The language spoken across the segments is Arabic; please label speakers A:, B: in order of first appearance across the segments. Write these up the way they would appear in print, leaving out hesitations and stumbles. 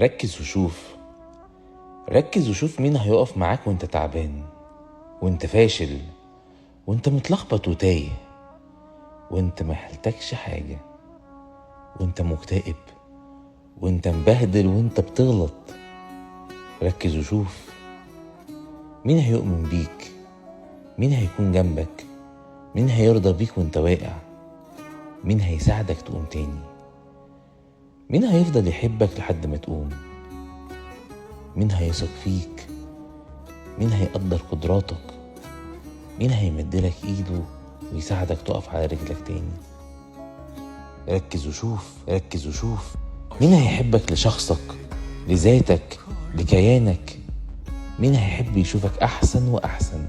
A: ركز وشوف. ركز وشوف مين هيقف معاك وانت تعبان، وانت فاشل، وانت متلخبط وتايه، وانت محتاجش حاجة، وانت مكتئب، وانت مبهدل، وانت بتغلط. ركز وشوف مين هيؤمن بيك، مين هيكون جنبك، مين هيرضى بيك وانت واقع، مين هيساعدك تقوم تاني، مين هيفضل يحبك لحد ما تقوم، مين هيثق فيك، مين هيقدر قدراتك، مين هيمدلك ايده ويساعدك تقف على رجلك تاني. ركز وشوف. ركز وشوف مين هيحبك لشخصك، لذاتك، لكيانك، مين هيحب يشوفك احسن واحسن.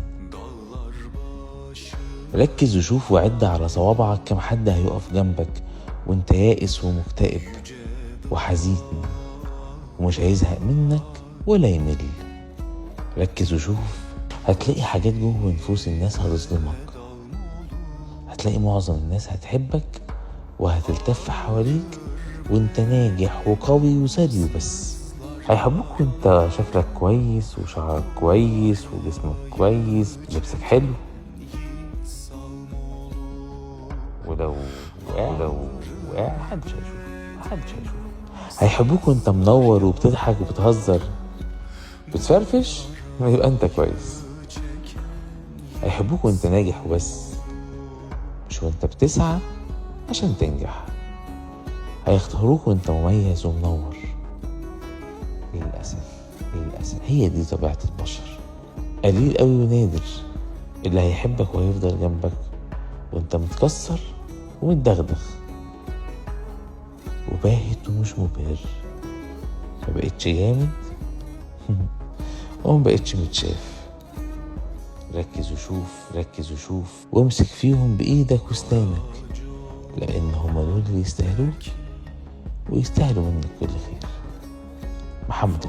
A: ركز وشوف وعد على صوابعك كم حد هيقف جنبك وانت يائس ومكتئب وحزين ومش هيزهق منك ولا يمل. ركز وشوف، هتلاقي حاجات جوه نفوس الناس هتظلمك، هتلاقي معظم الناس هتحبك وهتلتف حواليك وانت ناجح وقوي وثري وبس. هيحبوك وانت شكلك كويس وشعرك كويس وجسمك كويس ولبسك حلو، ولو وقع محدش هيشوف. هيحبوك وانت منور وبتضحك وبتهزر بتفرفش، يبقى انت كويس. هيحبوك وانت ناجح وبس، مش وانت بتسعى عشان تنجح. هيختاروك وانت مميز ومنور. للأسف هي دي طبيعة البشر. قليل قوي ونادر اللي هيحبك وهيفضل جنبك وانت متكسر ومتدغدغ وباهت ومش مبهر، ما بقتش جامد وما بقتش متشاف. ركز وشوف وامسك فيهم بإيدك واسنانك، لأن هما دول اللي يستاهلوك ويستاهلوا منك كل خير. محمد